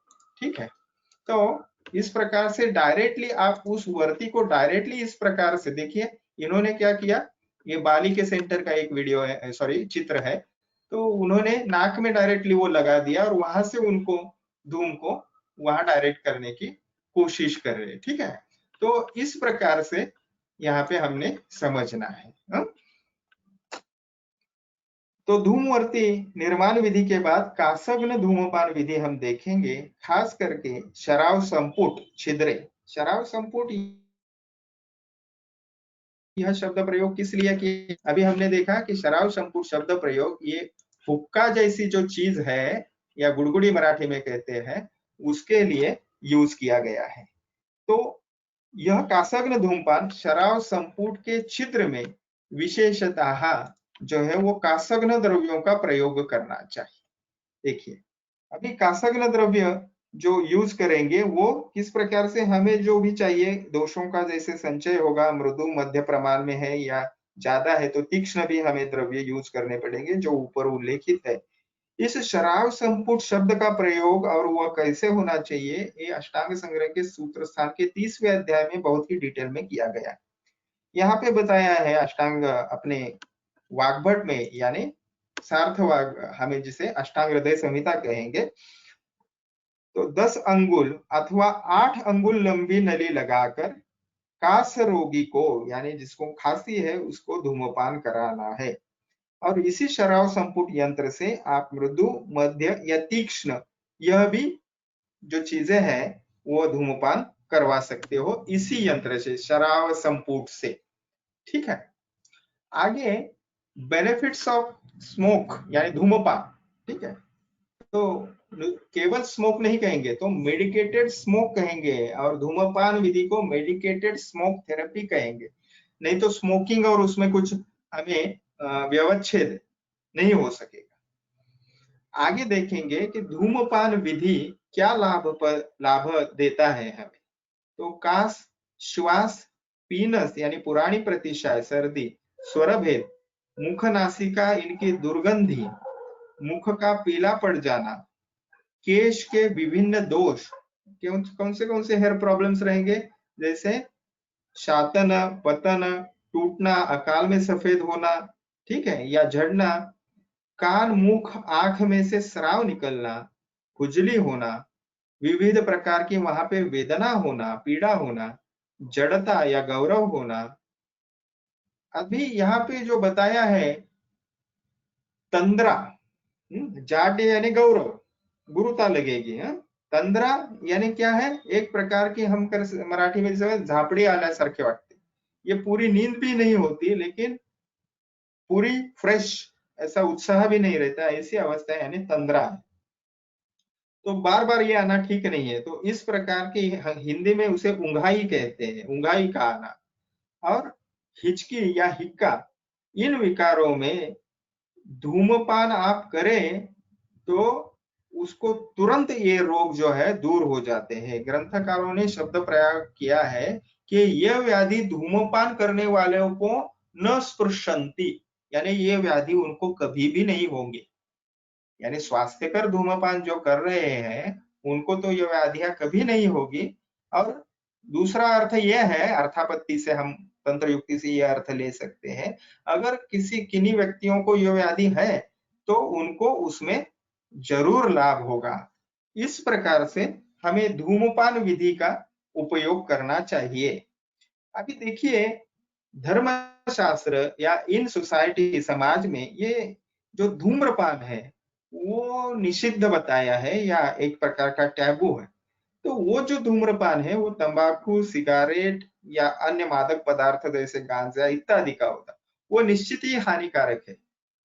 ठीक है। तो इस प्रकार से डायरेक्टली आप उस वर्ती को डायरेक्टली इस प्रकार से देखिए, इन्होंने क्या किया, ये बाली के सेंटर का एक वीडियो है, सॉरी चित्र है। तो उन्होंने नाक में डायरेक्टली वो लगा दिया और वहां से उनको धूम को वहां डायरेक्ट करने की कोशिश कर रहे हैं, ठीक है। तो इस प्रकार से यहाँ पे हमने समझना है, हा? तो धूमवर्ती निर्माण विधि के बाद कासग्न धूमपान विधि हम देखेंगे, खास करके शराव संपुट छिद्रे। शराव संपुट यह शब्द प्रयोग किस लिए किया, अभी हमने देखा कि शराव संपुट शब्द प्रयोग ये हुक्का जैसी जो चीज है, या गुड़गुड़ी मराठी में कहते हैं, उसके लिए यूज किया गया है। तो यह कासग्न धूमपान शराव संपुट के छिद्र में विशेषतः जो है वो कासग्न द्रव्यों का प्रयोग करना चाहिए। देखिए, अभी कासग्न द्रव्य जो यूज करेंगे वो किस प्रकार से, हमें जो भी चाहिए दोषों का जैसे संचय होगा, मृदु मध्य प्रमाण में है या ज्यादा है तो तीक्ष्ण भी हमें द्रव्य यूज करने पड़ेंगे जो ऊपर उल्लेखित है। इस शराव संपुट शब्द का प्रयोग और वह कैसे होना चाहिए, ये अष्टांग संग्रह के सूत्र स्थान के 30वें अध्याय में बहुत ही डिटेल में किया गया है। यहाँ पे बताया है अष्टांग अपने वाग्भट में, यानी सार्थवाग, हमें जिसे अष्टांग हृदय संहिता कहेंगे। तो 10 अंगुल अथवा 8 अंगुल लंबी नली लगाकर कास रोगी को, यानी जिसको खांसी है, उसको धूमपान कराना है। और इसी शराव संपुट यंत्र से आप मृदु मध्य या तीक्ष्ण, यह भी जो चीजें हैं वो धूमपान करवा सकते हो इसी यंत्र से, शराव संपुट से, ठीक है। आगे बेनिफिट्स ऑफ स्मोक यानी धूमपान, ठीक है। तो केवल स्मोक नहीं कहेंगे तो मेडिकेटेड स्मोक कहेंगे, और धूमपान विधि को मेडिकेटेड स्मोक थेरेपी कहेंगे। नहीं तो स्मोकिंग और उसमें कुछ हमें व्यवच्छेद नहीं हो सकेगा। आगे देखेंगे कि धूमपान विधि क्या लाभ देता है हमें। तो कास, श्वास, पीनस यानी पुरानी प्रतिशाय, सर्दी, स्वरभेद, मुख नासिका इनकी दुर्गंधी, मुख का पीला पड़ जाना, केश के विभिन्न दोष, कौन से हेयर प्रॉब्लम्स रहेंगे, जैसे शातन, पतन, टूटना, अकाल में सफेद होना, ठीक है, या झड़ना, कान, मुख, आंख में से स्राव निकलना, खुजली होना, विविध प्रकार की वहां पे वेदना होना, पीड़ा होना, जड़ता या गौरव होना। अभी यहाँ पे जो बताया है तंद्रा, जाड्य यानी गौरव, गुरुता लगेगी, तंद्रा यानी क्या है, एक प्रकार की हम मराठी में झापडी आल्यासारखे वाटते, ये पूरी नींद भी नहीं होती लेकिन पूरी फ्रेश, ऐसा उत्साह भी नहीं रहता, ऐसी अवस्था है, यानी तंद्रा है। तो बार बार ये आना ठीक नहीं है, तो इस प्रकार की हिंदी में उसे उंघाई कहते हैं, उंघाई का आना। और हिचकी या हिक्का, इन विकारों में धूमपान आप करें तो उसको तुरंत ये रोग जो है दूर हो जाते हैं। ग्रंथकारों ने शब्द प्रयोग किया है कि यह व्याधि धूम्रपान करने वालों को न स्पृशंति, यानी ये व्याधि उनको कभी भी नहीं होंगे। यानी स्वास्थ्यकर धूम्रपान जो कर रहे हैं उनको तो ये व्याधियां कभी नहीं होगी। और दूसरा अर्थ यह है, अर्थापत्ति से हम तंत्र युक्ति से यह अर्थ ले सकते हैं, अगर किन्हीं व्यक्तियों को यह व्याधि है तो उनको उसमें जरूर लाभ होगा। इस प्रकार से हमें धूम्रपान विधि का उपयोग करना चाहिए। अभी देखिए, धर्मशास्त्र या इन सोसाइटी समाज में ये जो धूम्रपान है वो निषिद्ध बताया है या एक प्रकार का टैबू है। तो वो जो धूम्रपान है वो तंबाकू, सिगारेट या अन्य मादक पदार्थ जैसे गांजा इत्यादि का होता, वो निश्चित ही हानिकारक है।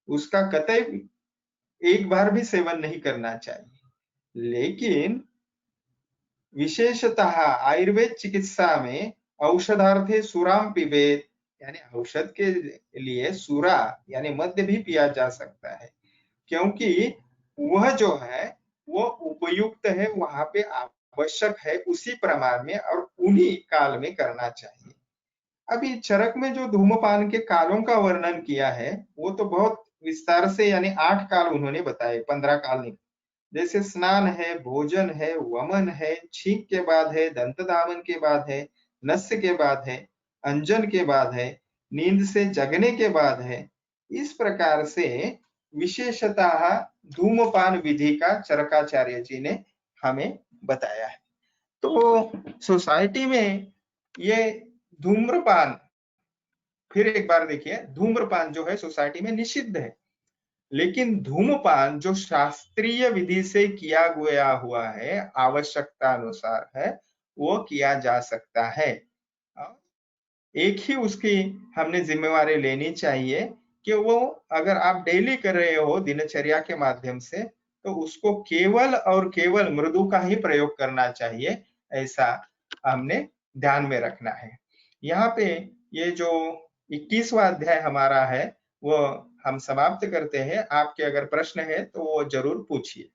उसका कतई एक बार भी सेवन नहीं करना चाहिए। लेकिन विशेषतः आयुर्वेद चिकित्सा में औषधार्थे सुराम पिबेत, यानी औषध के लिए सुरा यानी मद्य भी पिया जा सकता है, क्योंकि वह जो है वो उपयुक्त है, वहां पे आवश्यक है उसी प्रमाण में और उन्हीं काल में करना चाहिए। अभी चरक में जो धूम्रपान के कालों का वर्णन किया है वो तो बहुत विस्तार से, यानी 8 काल उन्होंने बताए, 15 काल नहीं। जैसे स्नान है, भोजन है, वमन है, छींक के बाद है, दंत धावन के बाद है, नस्य के बाद है, अंजन के बाद है, नींद से जगने के बाद है। इस प्रकार से विशेषतः धूम्रपान विधि का चरकाचार्य जी ने हमें बताया है। तो सोसाइटी में ये धूम्रपान, फिर एक बार देखिए, धूम्रपान जो है सोसाइटी में निषिद्ध है, लेकिन धूम्रपान जो शास्त्रीय विधि से किया गया हुआ है, आवश्यकता अनुसार है, वो किया जा सकता है। एक ही उसकी हमने जिम्मेवारी लेनी चाहिए कि वो अगर आप डेली कर रहे हो दिनचर्या के माध्यम से, तो उसको केवल और केवल मृदु का ही प्रयोग करना चाहिए, ऐसा हमने ध्यान में रखना है। यहाँ पे ये जो 21वां अध्याय हमारा है वो हम समाप्त करते हैं। आपके अगर प्रश्न है तो वो जरूर पूछिए।